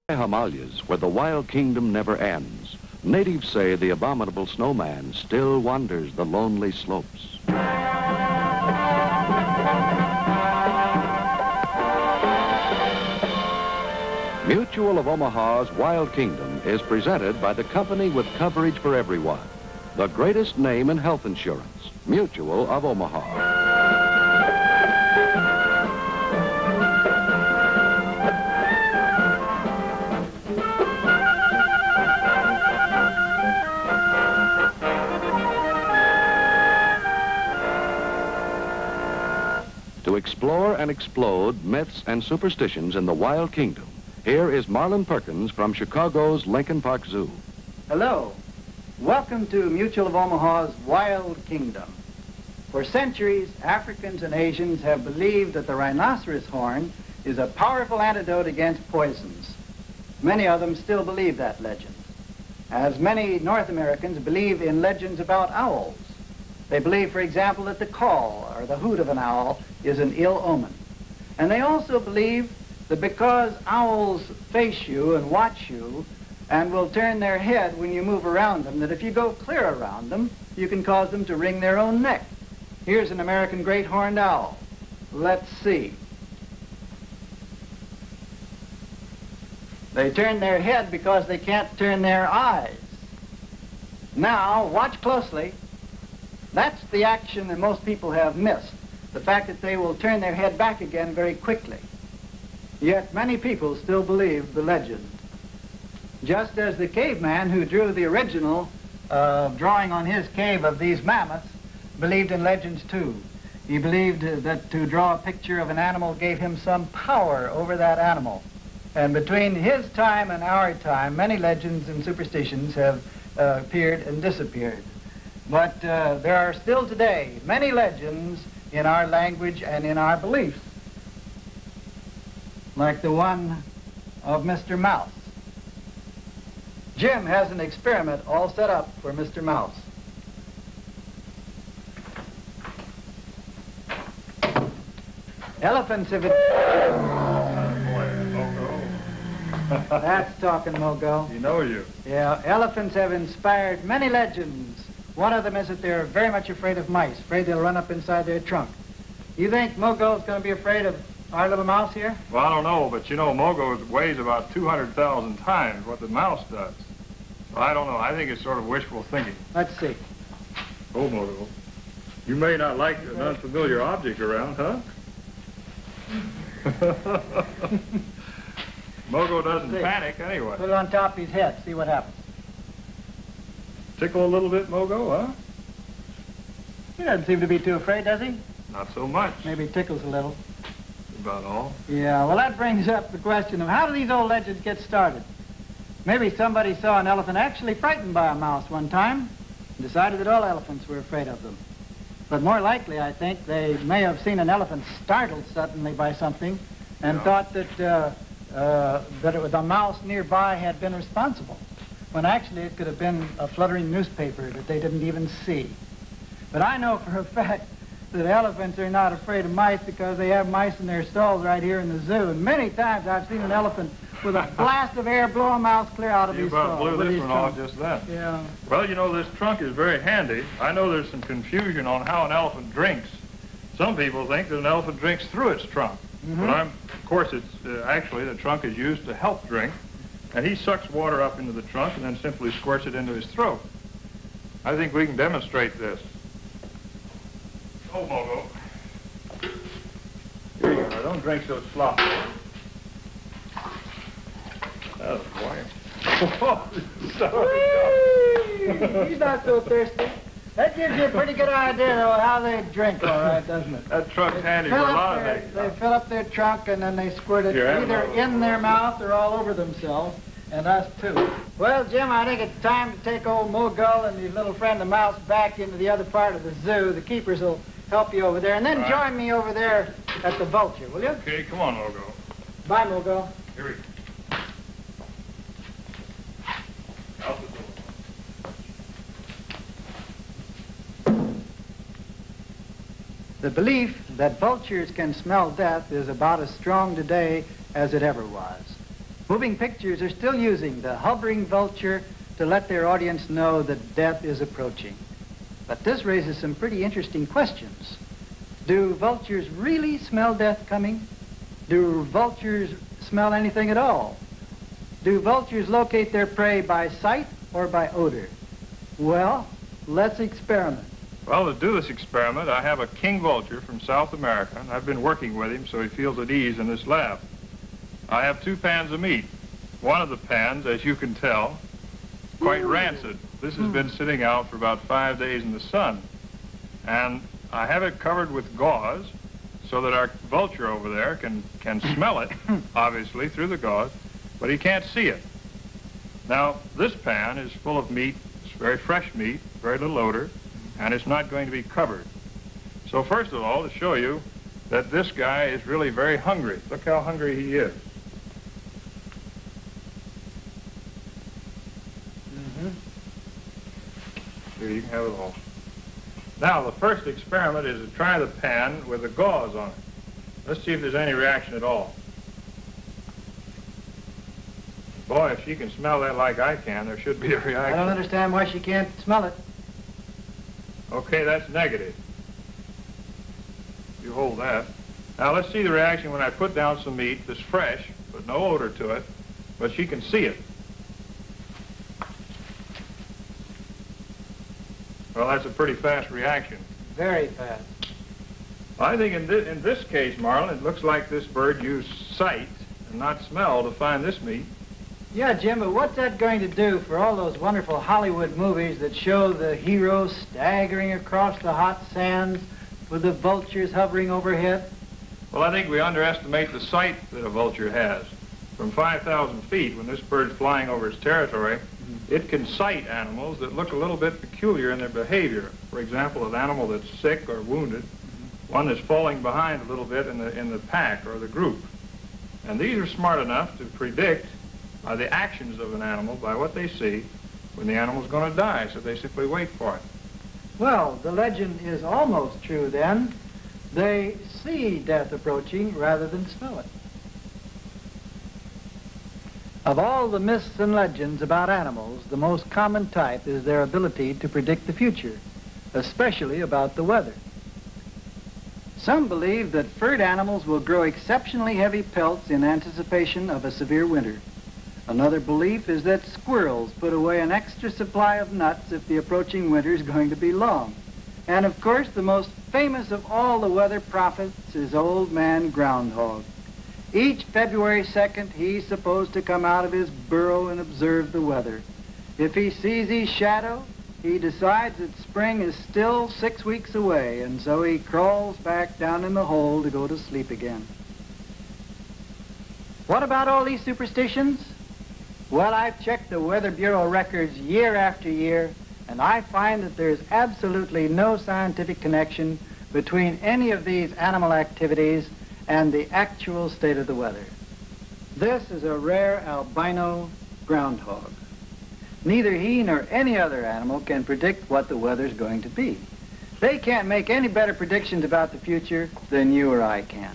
Himalayas, where the wild kingdom never ends, natives say the abominable snowman still wanders the lonely slopes. Mutual of Omaha's Wild Kingdom is presented by the company with coverage for everyone. The greatest name in health insurance, Mutual of Omaha. To explore and explode myths and superstitions in the Wild Kingdom, here is Marlin Perkins from Chicago's Lincoln Park Zoo. Hello. Welcome to Mutual of Omaha's Wild Kingdom. For centuries, Africans and Asians have believed that the rhinoceros horn is a powerful antidote against poisons. Many of them still believe that legend, as many North Americans believe in legends about owls. They believe, for example, that the call or the hoot of an owl is an ill omen. And they also believe that because owls face you and watch you and will turn their head when you move around them, that if you go clear around them, you can cause them to wring their own neck. Here's an American great horned owl. Let's see. They turn their head because they can't turn their eyes. Now, watch closely. That's the action that most people have missed, the fact that they will turn their head back again very quickly. Yet many people still believe the legend. Just as the caveman who drew the original drawing on his cave of these mammoths believed in legends too. He believed that to draw a picture of an animal gave him some power over that animal. And between his time and our time, many legends and superstitions have appeared and disappeared. But there are still today many legends in our language and in our beliefs, like the one of Mr. Mouse. Jim has an experiment all set up for Mr. Mouse. Elephants have... That's talking, Mogo. He knows you. Yeah, elephants have inspired many legends. One of them is that they're very much afraid of mice, afraid they'll run up inside their trunk. You think Mogo's going to be afraid of our little mouse here? Well, I don't know, but you know, Mogo weighs about 200,000 times what the mouse does. So I don't know. I think it's sort of wishful thinking. Let's see. Oh, Mogo, you may not like an unfamiliar object around, huh? Mogo doesn't panic anyway. Put it on top of his head, see what happens. Tickle a little bit, Mogo, huh? He doesn't seem to be too afraid, does he? Not so much. Maybe he tickles a little. About all. Yeah, well, that brings up the question of how do these old legends get started? Maybe somebody saw an elephant actually frightened by a mouse one time and decided that all elephants were afraid of them. But more likely, I think, they may have seen an elephant startled suddenly by something and thought that it was a mouse nearby had been responsible, when actually it could have been a fluttering newspaper that they didn't even see. But I know for a fact that elephants are not afraid of mice because they have mice in their stalls right here in the zoo. And many times I've seen an elephant with a blast of air blow a mouse clear out of his stall. You about blew this one off just then. Yeah. Well, you know, this trunk is very handy. I know there's some confusion on how an elephant drinks. Some people think that an elephant drinks through its trunk. But of course, it's actually the trunk is used to help drink. And he sucks water up into the trunk and then simply squirts it into his throat. I think we can demonstrate this. Oh, Mogo. Here you go. Don't drink so sloppy. Oh, boy. Whee! He's not so thirsty. That gives you a pretty good idea of how they drink, all right, doesn't it? That trunk's handy for a lot of things. They fill up their trunk and then they squirt it either in their mouth or all over themselves, and us too. Well, Jim, I think it's time to take old Mogo and his little friend the mouse back into the other part of the zoo. The keepers will help you over there, and then join me over there at the vulture, will you? Okay, come on, Mogo. Bye, Mogo. Here we go. Out the door. The belief that vultures can smell death is about as strong today as it ever was. Moving pictures are still using the hovering vulture to let their audience know that death is approaching. But this raises some pretty interesting questions. Do vultures really smell death coming? Do vultures smell anything at all? Do vultures locate their prey by sight or by odor? Well, let's experiment. Well, to do this experiment, I have a king vulture from South America, and I've been working with him so he feels at ease in this lab. I have 2 pans of meat. One of the pans, as you can tell, quite rancid. This has been sitting out for about 5 days in the sun. And I have it covered with gauze so that our vulture over there can smell it, obviously, through the gauze, but he can't see it. Now, this pan is full of meat. It's very fresh meat, very little odor, and it's not going to be covered. So first of all, to show you that this guy is really very hungry. Look how hungry he is. Here, you can have it all. Now, the first experiment is to try the pan with the gauze on it. Let's see if there's any reaction at all. Boy, if she can smell that like I can, there should be a reaction. I don't understand why she can't smell it. Okay, that's negative. You hold that. Now, let's see the reaction when I put down some meat that's fresh, but no odor to it, but she can see it. Well, that's a pretty fast reaction. Very fast. I think in this case, Marlin, it looks like this bird used sight and not smell to find this meat. Yeah, Jim, but what's that going to do for all those wonderful Hollywood movies that show the hero staggering across the hot sands with the vultures hovering overhead? Well, I think we underestimate the sight that a vulture has. From 5,000 feet, when this bird's flying over its territory, it can sight animals that look a little bit peculiar in their behavior. For example, an animal that's sick or wounded, one that's falling behind a little bit in the pack or the group. And these are smart enough to predict the actions of an animal by what they see when the animal's going to die, so they simply wait for it. Well, the legend is almost true then. They see death approaching rather than smell it. Of all the myths and legends about animals, the most common type is their ability to predict the future, especially about the weather. Some believe that furred animals will grow exceptionally heavy pelts in anticipation of a severe winter. Another belief is that squirrels put away an extra supply of nuts if the approaching winter is going to be long. And of course, the most famous of all the weather prophets is Old Man Groundhog. Each February 2nd, he's supposed to come out of his burrow and observe the weather. If he sees his shadow, he decides that spring is still 6 weeks away, and so he crawls back down in the hole to go to sleep again. What about all these superstitions? Well, I've checked the Weather Bureau records year after year, and I find that there's absolutely no scientific connection between any of these animal activities and the actual state of the weather. This is a rare albino groundhog. Neither he nor any other animal can predict what the weather's going to be. They can't make any better predictions about the future than you or I can.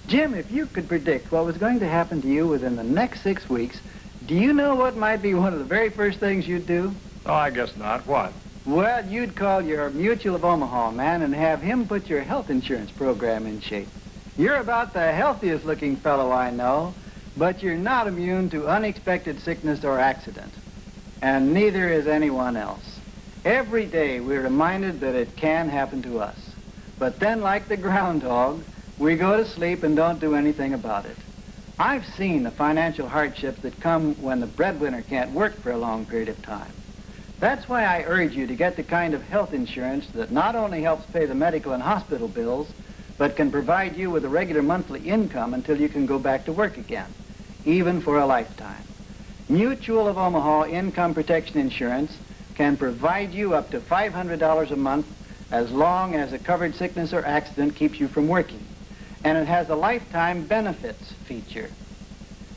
Jim, if you could predict what was going to happen to you within the next 6 weeks, do you know what might be one of the very first things you'd do? Oh, I guess not. What? Well, you'd call your Mutual of Omaha man and have him put your health insurance program in shape. You're about the healthiest looking fellow I know, but you're not immune to unexpected sickness or accident. And neither is anyone else. Every day we're reminded that it can happen to us. But then, like the groundhog, we go to sleep and don't do anything about it. I've seen the financial hardships that come when the breadwinner can't work for a long period of time. That's why I urge you to get the kind of health insurance that not only helps pay the medical and hospital bills, but can provide you with a regular monthly income until you can go back to work again, even for a lifetime. Mutual of Omaha Income Protection Insurance can provide you up to $500 a month as long as a covered sickness or accident keeps you from working. And it has a lifetime benefits feature.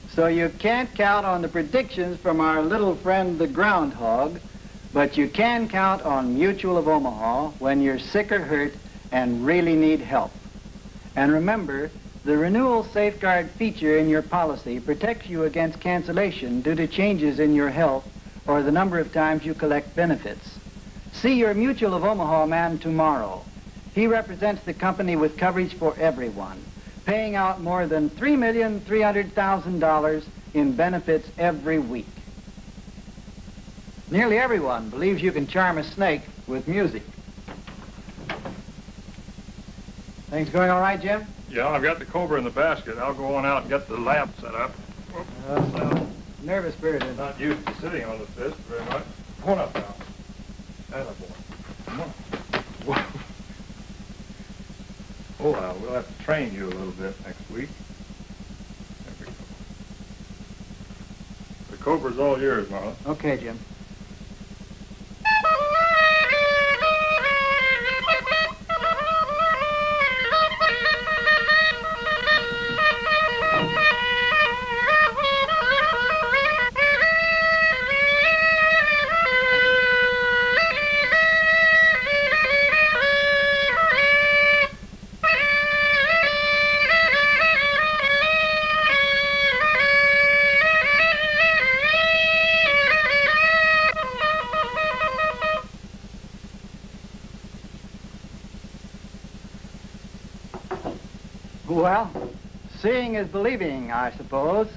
So you can't count on the predictions from our little friend the groundhog, but you can count on Mutual of Omaha when you're sick or hurt and really need help. And remember, the renewal safeguard feature in your policy protects you against cancellation due to changes in your health or the number of times you collect benefits. See your Mutual of Omaha man tomorrow. He represents the company with coverage for everyone, paying out more than $3,300,000 in benefits every week. Nearly everyone believes you can charm a snake with music. Things going all right, Jim? Yeah, I've got the cobra in the basket. I'll go on out and get the lamp set up. Nervous spirit. Not used to sitting on the fist very much. Come on up now. Attaboy. Come on. Whoa. Oh, well, we'll have to train you a little bit next week. There we go. The cobra's all yours, Marlin. Okay, Jim. Well, seeing is believing, I suppose.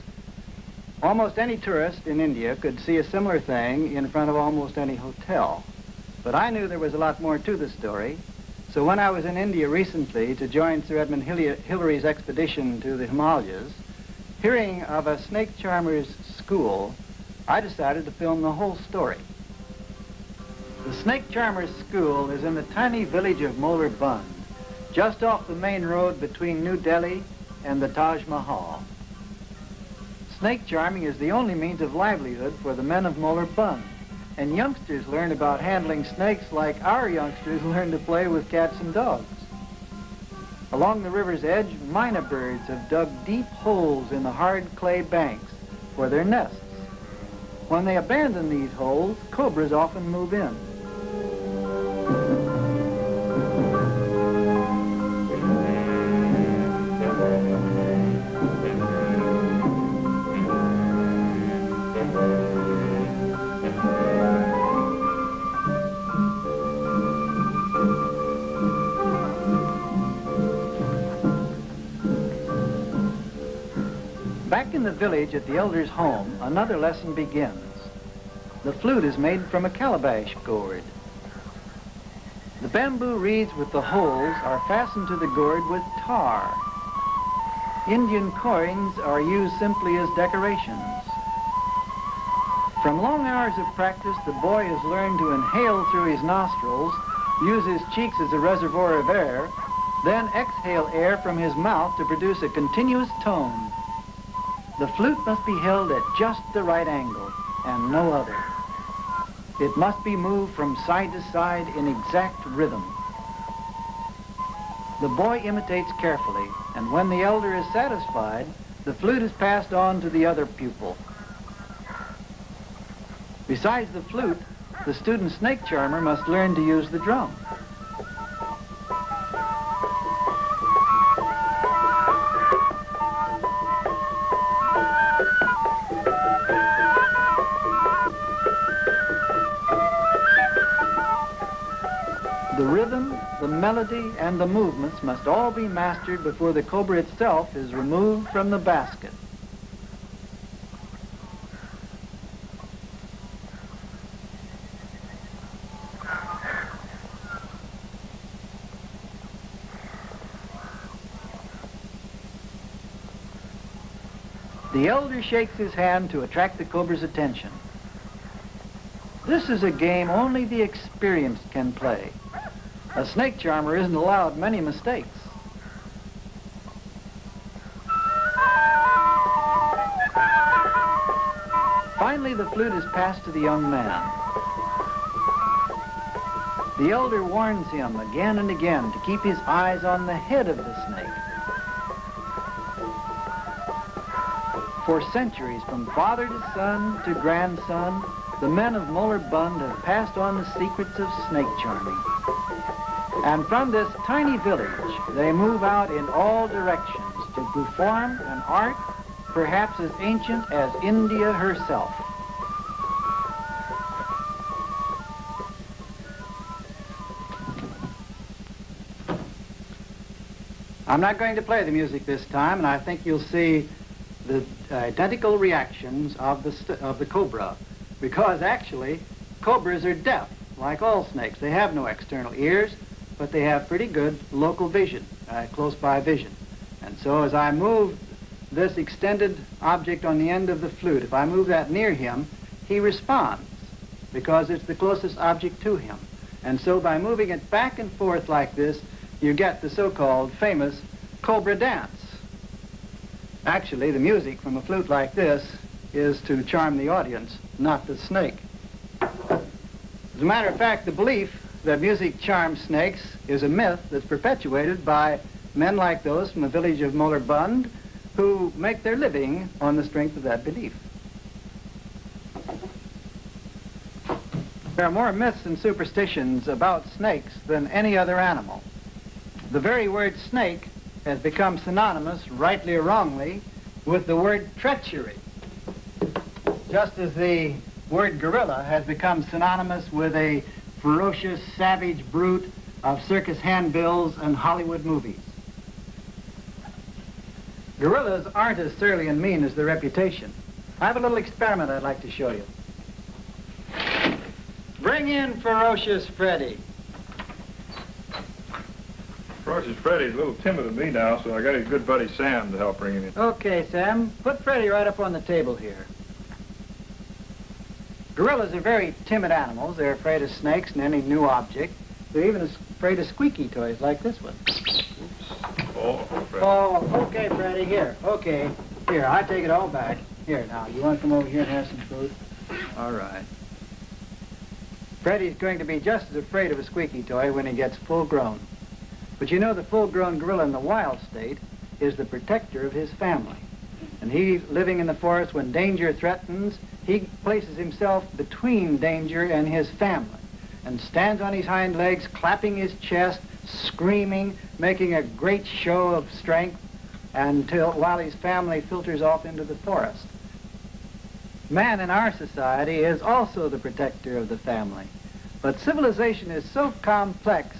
Almost any tourist in India could see a similar thing in front of almost any hotel. But I knew there was a lot more to the story. So when I was in India recently to join Sir Edmund Hillary's expedition to the Himalayas, hearing of a snake charmer's school, I decided to film the whole story. The snake charmer's school is in the tiny village of Molar Bund, just off the main road between New Delhi and the Taj Mahal. Snake charming is the only means of livelihood for the men of Molar Bund, and youngsters learn about handling snakes like our youngsters learn to play with cats and dogs. Along the river's edge, mynah birds have dug deep holes in the hard clay banks for their nests. When they abandon these holes, cobras often move in. Back in the village at the elder's home, another lesson begins. The flute is made from a calabash gourd. The bamboo reeds with the holes are fastened to the gourd with tar. Indian coins are used simply as decorations. From long hours of practice, the boy has learned to inhale through his nostrils, use his cheeks as a reservoir of air, then exhale air from his mouth to produce a continuous tone. The flute must be held at just the right angle, and no other. It must be moved from side to side in exact rhythm. The boy imitates carefully, and when the elder is satisfied, the flute is passed on to the other pupil. Besides the flute, the student snake charmer must learn to use the drum. The rhythm, the melody, and the movements must all be mastered before the cobra itself is removed from the basket. The elder shakes his hand to attract the cobra's attention. This is a game only the experienced can play. A snake charmer isn't allowed many mistakes. Finally, the flute is passed to the young man. The elder warns him again and again to keep his eyes on the head of the snake. For centuries, from father to son to grandson, the men of Molar Bund have passed on the secrets of snake charming. And from this tiny village, they move out in all directions to perform an art perhaps as ancient as India herself. I'm not going to play the music this time, and I think you'll see the identical reactions of the cobra, because actually cobras are deaf, like all snakes. They have no external ears, but they have pretty good local vision, close-by vision. And so as I move this extended object on the end of the flute, if I move that near him, he responds, because it's the closest object to him. And so by moving it back and forth like this, you get the so-called famous cobra dance. Actually, the music from a flute like this is to charm the audience, not the snake. As a matter of fact, the belief that music charms snakes is a myth that's perpetuated by men like those from the village of Molerbund who make their living on the strength of that belief. There are more myths and superstitions about snakes than any other animal. The very word snake has become synonymous, rightly or wrongly, with the word treachery, just as the word gorilla has become synonymous with a ferocious, savage brute of circus handbills and Hollywood movies. Gorillas aren't as surly and mean as their reputation. I have a little experiment I'd like to show you. Bring in Ferocious Freddy. Ferocious Freddy's a little timid of me now, so I got his good buddy Sam to help bring him in. Okay, Sam, put Freddy right up on the table here. Gorillas are very timid animals. They're afraid of snakes and any new object. They're even afraid of squeaky toys like this one. Oops. Oh, Freddy. Oh, okay, Freddy, here. Okay, here, I take it all back. Here, now, you want to come over here and have some food? All right. Freddy's going to be just as afraid of a squeaky toy when he gets full grown. But you know, the full-grown gorilla in the wild state is the protector of his family. And he's living in the forest when danger threatens. He places himself between danger and his family and stands on his hind legs, clapping his chest, screaming, making a great show of strength while his family filters off into the forest. Man in our society is also the protector of the family. But civilization is so complex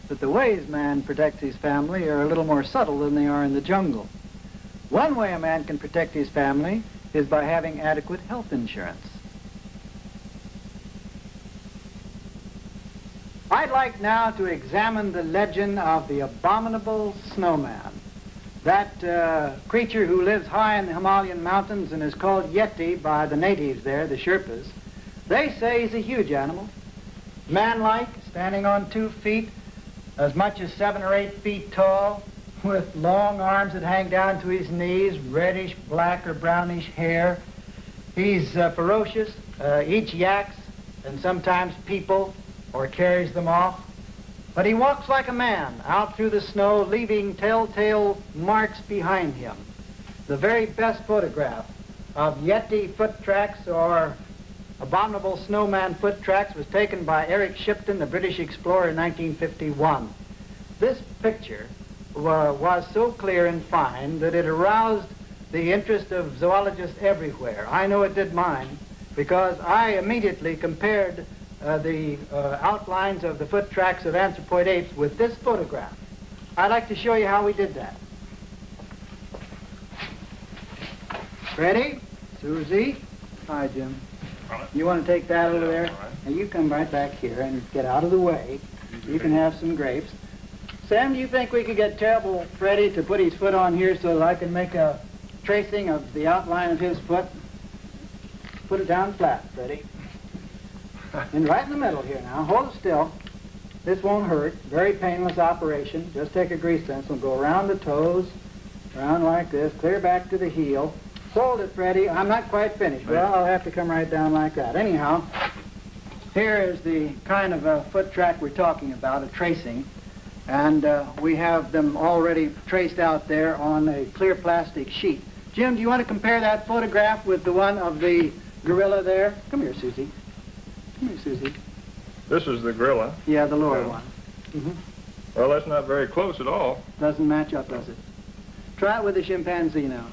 that the ways man protects his family are a little more subtle than they are in the jungle. One way a man can protect his family is by having adequate health insurance. I'd like now to examine the legend of the abominable snowman. That creature who lives high in the Himalayan mountains and is called Yeti by the natives there, the Sherpas. They say he's a huge animal, man-like, standing on 2 feet, as much as 7 or 8 feet tall, with long arms that hang down to his knees, reddish, black, or brownish hair. He's ferocious, eats yaks, and sometimes people, or carries them off. But he walks like a man out through the snow, leaving telltale marks behind him. The very best photograph of Yeti foot tracks or abominable snowman foot tracks was taken by Eric Shipton, the British explorer, in 1951. This picture was so clear and fine that it aroused the interest of zoologists everywhere. I know it did mine, because I immediately compared the outlines of the foot tracks of anthropoid apes with this photograph. I'd like to show you how we did that. Ready? Susie? Hi, Jim. You want to take that over there? And you come right back here and get out of the way. You can have some grapes. Sam, do you think we could get Terrible Freddy to put his foot on here so that I can make a tracing of the outline of his foot? Put it down flat, Freddy. And right in the middle here now. Hold it still. This won't hurt. Very painless operation. Just take a grease pencil and go around the toes, around like this, clear back to the heel. Hold it, Freddy. I'm not quite finished. Well, I'll have to come right down like that. Anyhow, here is the kind of foot track we're talking about, a tracing. And we have them already traced out there on a clear plastic sheet. Jim, do you want to compare that photograph with the one of the gorilla there? Come here, Susie. Come here, Susie. This is the gorilla. Yeah, the lower one. Mm-hmm. Well, that's not very close at all. Doesn't match up, does it? Try it with a chimpanzee now.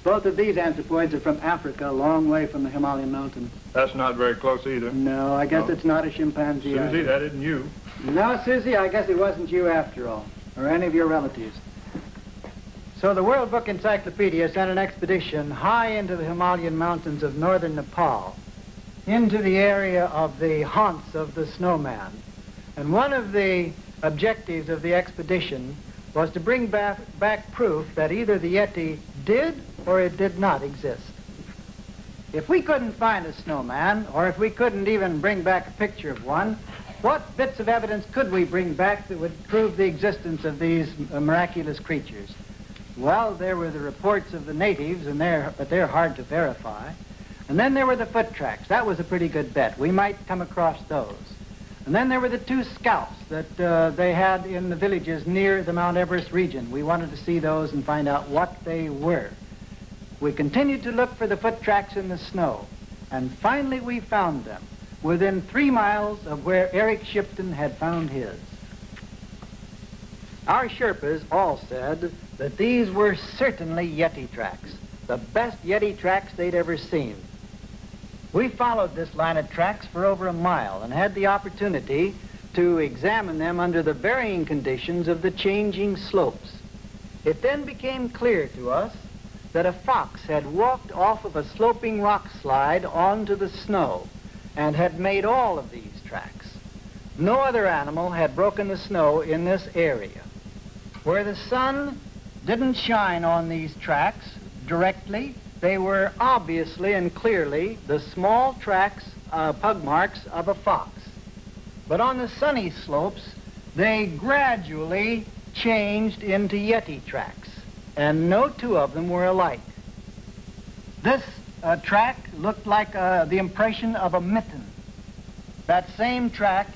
Both of these anthropoids are from Africa, a long way from the Himalayan mountains. That's not very close either. No, I guess No. it's not a chimpanzee. Susie, either. that isn't you. No, Susie, I guess it wasn't you after all, or any of your relatives. So the World Book Encyclopedia sent an expedition high into the Himalayan mountains of northern Nepal, into the area of the haunts of the snowman. And one of the objectives of the expedition was to bring back proof that either the Yeti did or it did not exist. If we couldn't find a snowman, or if we couldn't even bring back a picture of one, what bits of evidence could we bring back that would prove the existence of these miraculous creatures? Well, there were the reports of the natives, but they're hard to verify. And then there were the foot tracks. That was a pretty good bet. We might come across those. And then there were the 2 scalps that they had in the villages near the Mount Everest region. We wanted to see those and find out what they were. We continued to look for the foot tracks in the snow, and finally we found them within 3 miles of where Eric Shipton had found his. Our Sherpas all said that these were certainly Yeti tracks, the best Yeti tracks they'd ever seen. We followed this line of tracks for over a mile and had the opportunity to examine them under the varying conditions of the changing slopes. It then became clear to us that a fox had walked off of a sloping rock slide onto the snow and had made all of these tracks. No other animal had broken the snow in this area. Where the sun didn't shine on these tracks directly, they were obviously and clearly the small tracks, pug marks of a fox. But on the sunny slopes, they gradually changed into Yeti tracks, and no 2 of them were alike. This track looked like the impression of a mitten. That same track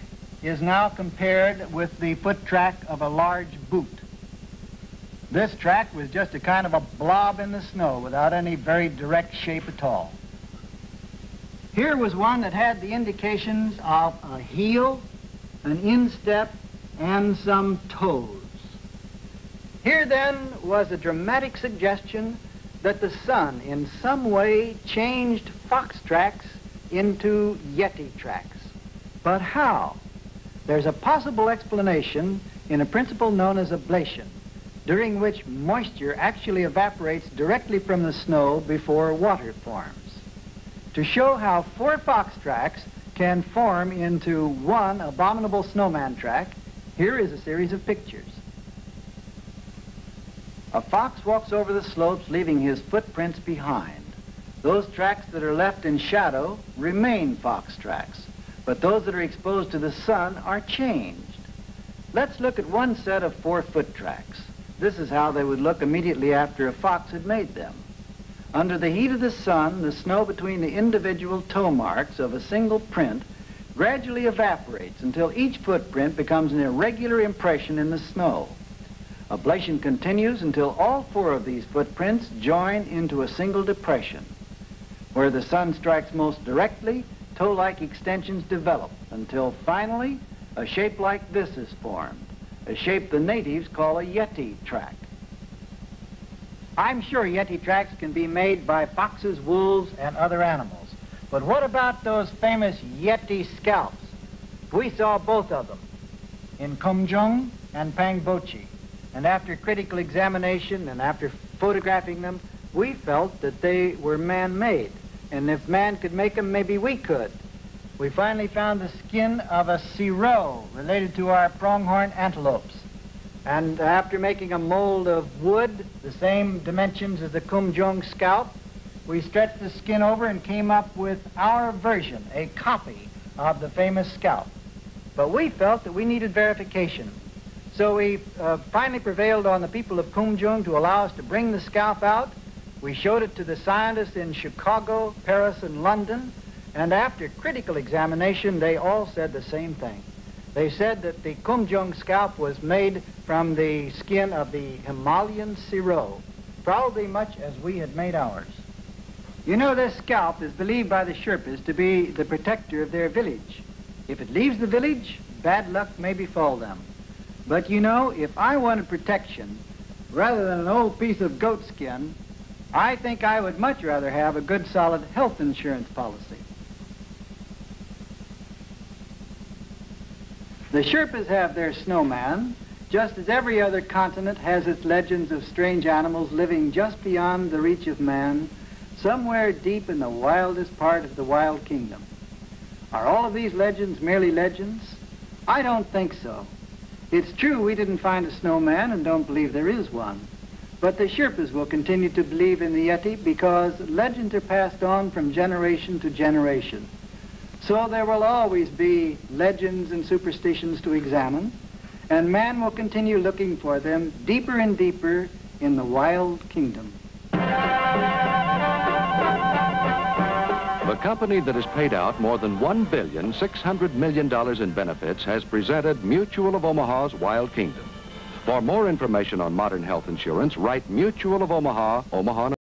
is now compared with the foot track of a large boot. This track was just a kind of a blob in the snow without any very direct shape at all. Here was one that had the indications of a heel, an instep, and some toes. Here then was a dramatic suggestion that the sun in some way changed fox tracks into Yeti tracks. But how? There's a possible explanation in a principle known as ablation, during which moisture actually evaporates directly from the snow before water forms. To show how 4 fox tracks can form into one abominable snowman track, here is a series of pictures. A fox walks over the slopes, leaving his footprints behind. Those tracks that are left in shadow remain fox tracks, but those that are exposed to the sun are changed. Let's look at one set of 4 foot tracks. This is how they would look immediately after a fox had made them. Under the heat of the sun, the snow between the individual toe marks of a single print gradually evaporates until each footprint becomes an irregular impression in the snow. Ablation continues until all 4 of these footprints join into a single depression. Where the sun strikes most directly, toe-like extensions develop until finally a shape like this is formed, a shape the natives call a Yeti track. I'm sure Yeti tracks can be made by foxes, wolves, and other animals. But what about those famous Yeti scalps? We saw both of them in Kumjung and Pangbochi. And after critical examination and after photographing them, we felt that they were man-made. And if man could make them, maybe we could. We finally found the skin of a sirop related to our pronghorn antelopes. And after making a mold of wood, the same dimensions as the Kumjung scalp, we stretched the skin over and came up with our version, a copy of the famous scalp. But we felt that we needed verification. So we finally prevailed on the people of Kumjung to allow us to bring the scalp out. We showed it to the scientists in Chicago, Paris, and London, and after critical examination, they all said the same thing. They said that the Kumjung scalp was made from the skin of the Himalayan sirop, probably much as we had made ours. You know, this scalp is believed by the Sherpas to be the protector of their village. If it leaves the village, bad luck may befall them. But you know, if I wanted protection, rather than an old piece of goat skin, I think I would much rather have a good solid health insurance policy. The Sherpas have their snowman, just as every other continent has its legends of strange animals living just beyond the reach of man, somewhere deep in the wildest part of the wild kingdom. Are all of these legends merely legends? I don't think so. It's true we didn't find a snowman and don't believe there is one. But the Sherpas will continue to believe in the Yeti because legends are passed on from generation to generation. So there will always be legends and superstitions to examine, and man will continue looking for them deeper and deeper in the wild kingdom. The company that has paid out more than $1.6 billion in benefits has presented Mutual of Omaha's Wild Kingdom. For more information on modern health insurance, write Mutual of Omaha, Omaha,